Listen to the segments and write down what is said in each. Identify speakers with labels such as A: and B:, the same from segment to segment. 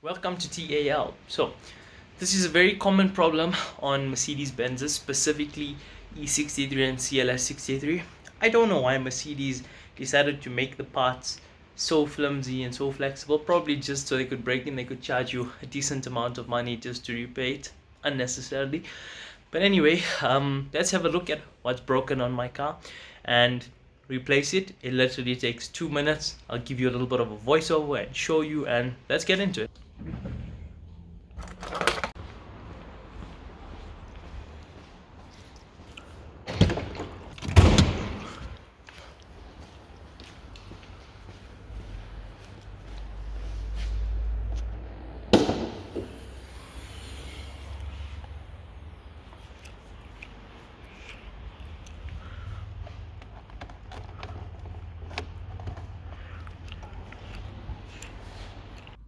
A: Welcome to TAL. So, this is a very common problem on Mercedes Benz's, specifically E63 and CLS63. I don't know why Mercedes decided to make the parts so flimsy and so flexible, probably just so they could break in, they could charge you a decent amount of money just to repair it unnecessarily. But anyway, let's have a look at what's broken on my car and replace it. It literally takes 2 minutes. I'll give you a little bit of a voiceover and show you, and let's get into it.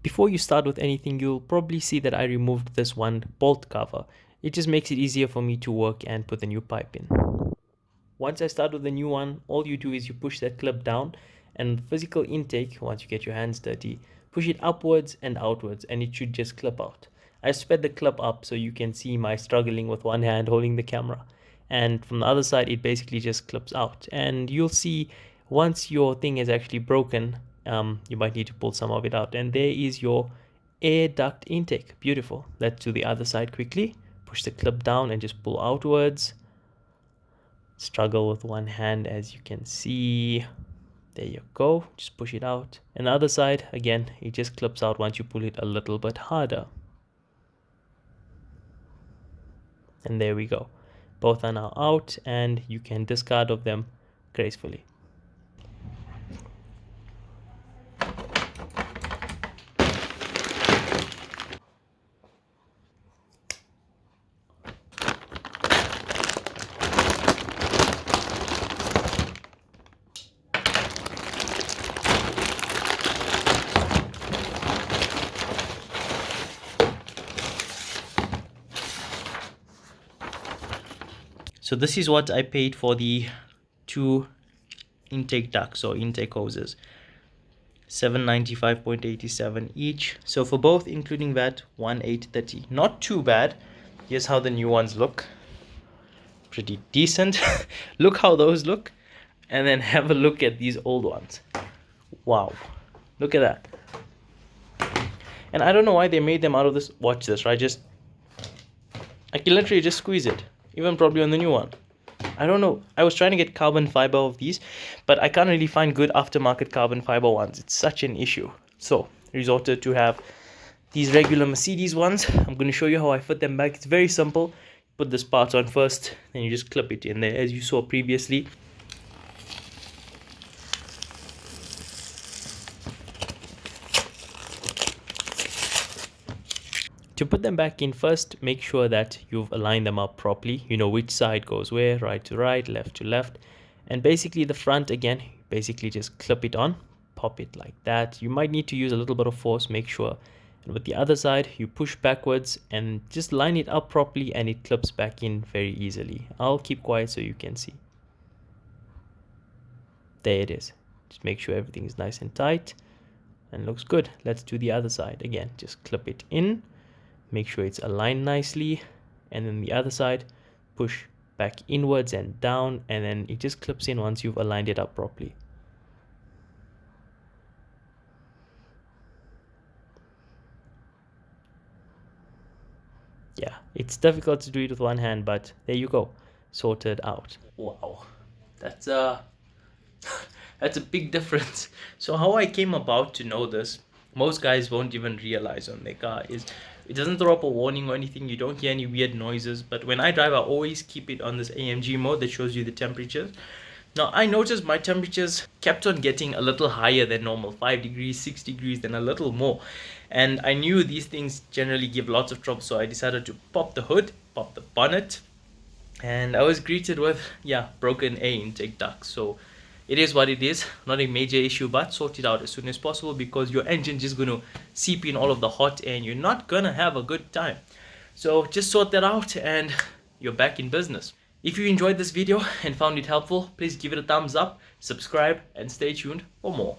A: Before you start with anything, you'll probably see that I removed this one bolt cover. It just makes it easier for me to work and put the new pipe in. Once I start with the new one, all you do is you push that clip down, and physical intake, once you get your hands dirty, push it upwards and outwards and it should just clip out. I sped the clip up so you can see my struggling with one hand holding the camera, and from the other side it basically just clips out. And you'll see once your thing is actually broken, you might need to pull some of it out, and there is your air duct intake. Beautiful. Let's do the other side quickly. Push the clip down and just pull outwards. Struggle with one hand, as you can see. There you go, just push it out. And the other side, again, it just clips out once you pull it a little bit harder. And there we go, both are now out and you can discard of them gracefully. So this is what I paid for the two intake ducts or intake hoses, $795.87 each. So for both, including that, $1,830. Not too bad. Here's how the new ones look. Pretty decent. Look how those look, and then have a look at these old ones. Wow, look at that. And I don't know why they made them out of this. Watch this, right? I can literally just squeeze it. Even probably on the new one. I don't know. I was trying to get carbon fiber of these, but I can't really find good aftermarket carbon fiber ones. It's such an issue. So, resorted to have these regular Mercedes ones. I'm going to show you how I fit them back. It's very simple. Put this part on first, then you just clip it in there as you saw previously. To put them back in, first make sure that you've aligned them up properly. You know which side goes where, right to right, left to left. And basically the front, again, basically just clip it on, pop it like that. You might need to use a little bit of force, make sure. And with the other side, you push backwards and just line it up properly and it clips back in very easily. I'll keep quiet so you can see. There it is. Just make sure everything is nice and tight and looks good. Let's do the other side. Again, just clip it in. Make sure it's aligned nicely, and then the other side, push back inwards and down, and then it just clips in once you've aligned it up properly. Yeah, it's difficult to do it with one hand, but there you go, sorted out. Wow, that's that's a big difference. So how I came about to know this, most guys won't even realize on their car, is it doesn't throw up a warning or anything. You don't hear any weird noises, but when I drive, I always keep it on this AMG mode that shows you the temperatures. Now I noticed my temperatures kept on getting a little higher than normal, 5 degrees, 6 degrees, then a little more, and I knew these things generally give lots of trouble. So I decided to pop the hood, pop the bonnet, and I was greeted with, yeah, broken air intake ducts. So it is what it is, not a major issue, but sort it out as soon as possible, because your engine just going to seep in all of the hot air and you're not going to have a good time. So just sort that out and you're back in business. If you enjoyed this video and found it helpful, please give it a thumbs up, subscribe, and stay tuned for more.